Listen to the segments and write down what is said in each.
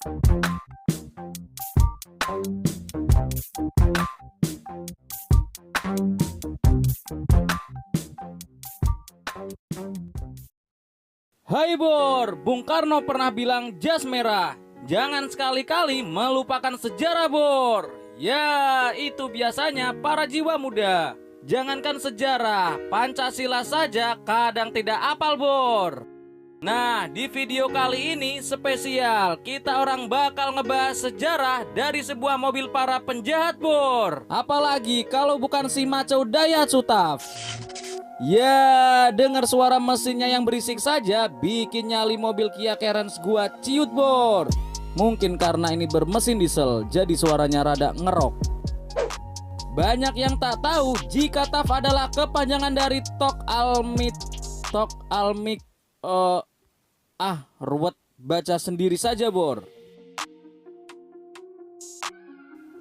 Hai Bor, Bung Karno pernah bilang jas merah, jangan sekali-kali melupakan sejarah Bor. Ya, itu biasanya para jiwa muda. Jangankan sejarah, Pancasila saja kadang tidak hafal Bor. Nah, di video kali ini spesial, kita orang bakal ngebahas sejarah dari sebuah mobil para penjahat Bor. Apalagi kalau bukan si maco Daihatsu TAF. Ya, dengar suara mesinnya yang berisik saja bikin nyali mobil Kia Carens gua ciut Bor. Mungkin karena ini bermesin diesel, jadi suaranya rada ngerok. Banyak yang tak tahu jika TAF adalah kepanjangan dari Tok Almik. Ruwet, baca sendiri saja Bor.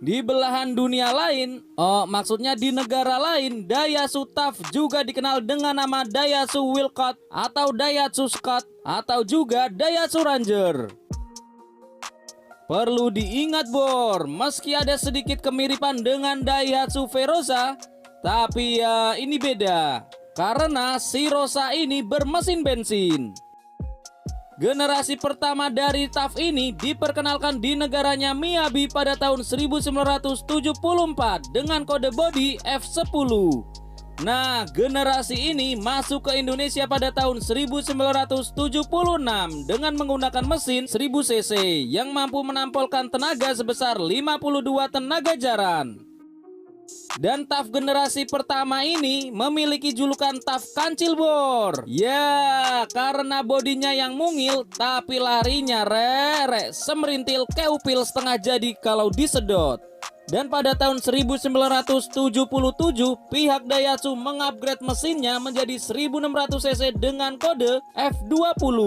Di belahan dunia lain, maksudnya di negara lain, Daihatsu TAF juga dikenal dengan nama Daihatsu Wilcott atau Daihatsu Scott atau juga Daihatsu Ranger. Perlu diingat Bor, meski ada sedikit kemiripan dengan Daihatsu Verosa, tapi ya ini beda, karena si Rosa ini bermesin bensin. Generasi pertama dari TAF ini diperkenalkan di negaranya Miyabi pada tahun 1974 dengan kode bodi F10. Nah, generasi ini masuk ke Indonesia pada tahun 1976 dengan menggunakan mesin 1000 cc yang mampu menampolkan tenaga sebesar 52 tenaga jaran. Dan TAF generasi pertama ini memiliki julukan TAF Kancil Bor. Ya, karena bodinya yang mungil tapi larinya rere semerintil keupil setengah jadi kalau disedot. Dan pada tahun 1977 pihak Daihatsu mengupgrade mesinnya menjadi 1600 cc dengan kode F20.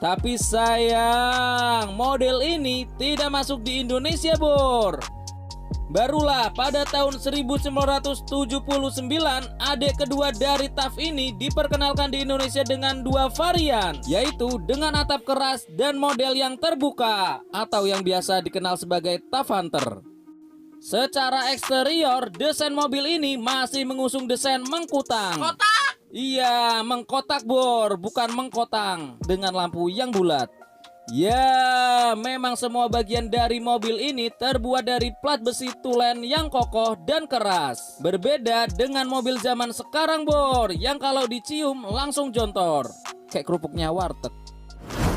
Tapi sayang, model ini tidak masuk di Indonesia Bor. Barulah pada tahun 1979 adik kedua dari TAF ini diperkenalkan di Indonesia dengan dua varian, yaitu dengan atap keras dan model yang terbuka atau yang biasa dikenal sebagai TAF Hunter. Secara eksterior, desain mobil ini masih mengusung desain mengkutang. Kotak? Iya, mengkotak Bor, bukan mengkotang, dengan lampu yang bulat. Ya, memang semua bagian dari mobil ini terbuat dari plat besi tulen yang kokoh dan keras. Berbeda dengan mobil zaman sekarang Bor, yang kalau dicium langsung jontor, kayak kerupuknya warteg.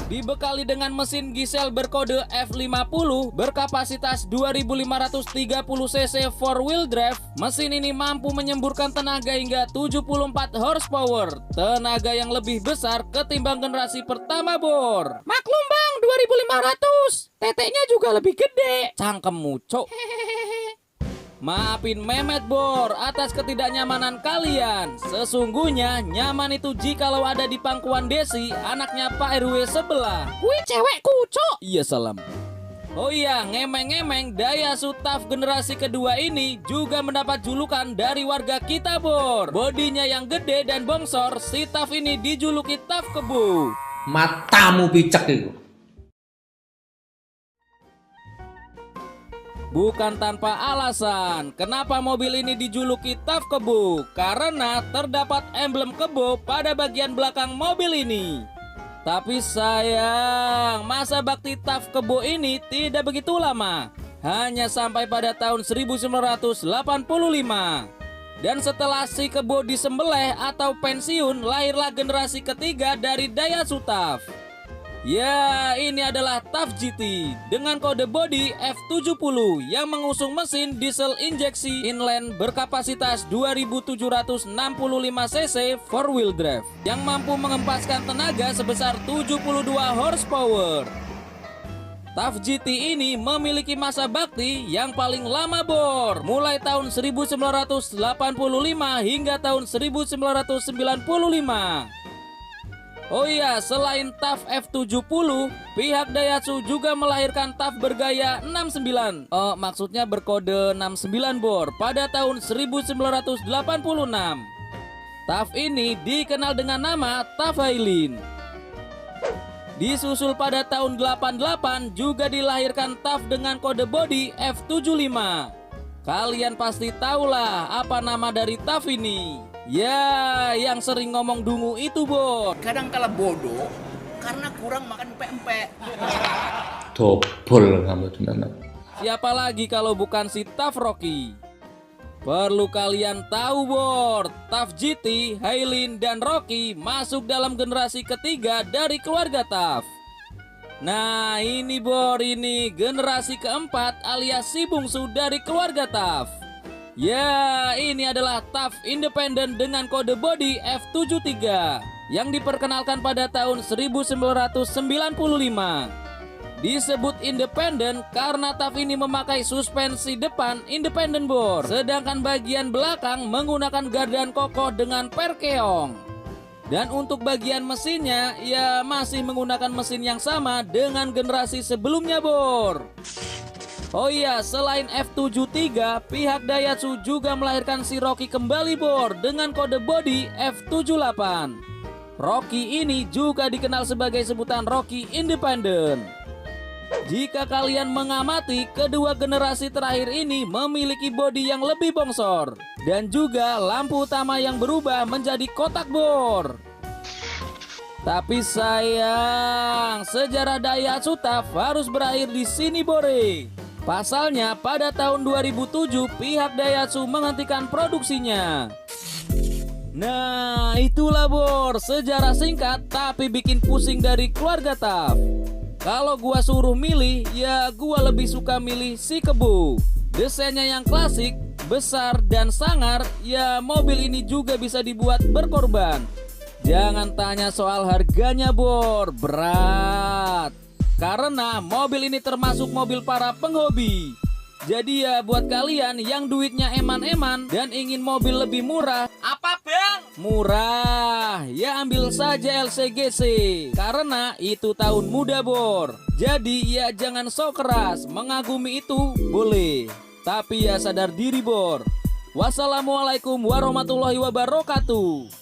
Dibekali dengan mesin diesel berkode F50 berkapasitas 2530 cc 4-wheel drive, mesin ini mampu menyemburkan tenaga hingga 74 horsepower, tenaga yang lebih besar ketimbang generasi pertama Bor. Maklum bang, 2500, teteknya juga lebih gede. Cangkemmu cok. Maafin Mehmet Bor atas ketidaknyamanan kalian. Sesungguhnya nyaman itu jikalau ada di pangkuan Desi, anaknya Pak RW sebelah. Wih cewek kucok. Iya salam. Oh iya, ngemeng-ngemeng, Daihatsu TAF generasi kedua ini juga mendapat julukan dari warga kita Bor. Bodinya yang gede dan bongsor, si TAF ini dijuluki TAF Kebo. Matamu picek itu. Bukan tanpa alasan, kenapa mobil ini dijuluki TAF Kebo? Karena terdapat emblem kebo pada bagian belakang mobil ini. Tapi sayang, masa bakti TAF Kebo ini tidak begitu lama, hanya sampai pada tahun 1985. Dan setelah si kebo disembelih atau pensiun, lahirlah generasi ketiga dari Daihatsu TAF. Ya, ini adalah TAF GT dengan kode bodi F70 yang mengusung mesin diesel injeksi inline berkapasitas 2765 cc 4-wheel drive yang mampu mengempaskan tenaga sebesar 72 horsepower. TAF GT ini memiliki masa bakti yang paling lama Bor, mulai tahun 1985 hingga tahun 1995. Oh iya, selain TAF F70, pihak Daihatsu juga melahirkan TAF bergaya 69. Maksudnya berkode 69 Bor pada tahun 1986. TAF ini dikenal dengan nama TAF Highlin. Disusul pada tahun 88 juga dilahirkan TAF dengan kode bodi F75. Kalian pasti tahulah apa nama dari TAF ini. Ya, yang sering ngomong dungu itu, Bor. Kadang kala bodoh karena kurang makan pempek. Dobol kamu teman. Siapa lagi kalau bukan si TAF Rocky? Perlu kalian tahu, Bor, TAF GT, Hailin, dan Rocky masuk dalam generasi ketiga dari keluarga TAF. Nah ini, Bor, ini generasi keempat alias si bungsu dari keluarga TAF. Ya, ini adalah TAF independen dengan kode bodi F73 yang diperkenalkan pada tahun 1995. Disebut independen karena TAF ini memakai suspensi depan independen, Bor. Sedangkan bagian belakang menggunakan gardan kokoh dengan perkeong. Dan untuk bagian mesinnya, ya masih menggunakan mesin yang sama dengan generasi sebelumnya, Bor. Oh iya, selain F73, pihak Daihatsu juga melahirkan si Rocky kembali, Bor, dengan kode bodi F78. Rocky ini juga dikenal sebagai sebutan Rocky Independent. Jika kalian mengamati, kedua generasi terakhir ini memiliki bodi yang lebih bongsor dan juga lampu utama yang berubah menjadi kotak bor. Tapi sayang, sejarah Daihatsu TAF harus berakhir di sini, Bore. Pasalnya pada tahun 2007 pihak Daihatsu menghentikan produksinya. Nah, itulah, Bor, sejarah singkat tapi bikin pusing dari keluarga TAF. Kalau gua suruh milih, ya gua lebih suka milih si Kebo. Desainnya yang klasik, besar dan sangar, ya mobil ini juga bisa dibuat berkorban. Jangan tanya soal harganya, Bor, berat. Karena mobil ini termasuk mobil para penghobi. Jadi ya buat kalian yang duitnya eman-eman dan ingin mobil lebih murah. Apa, Bang? Murah. Ya ambil saja LCGC. Karena itu tahun muda, Bor. Jadi ya jangan sok keras. Mengagumi itu boleh, tapi ya sadar diri, Bor. Wassalamualaikum warahmatullahi wabarakatuh.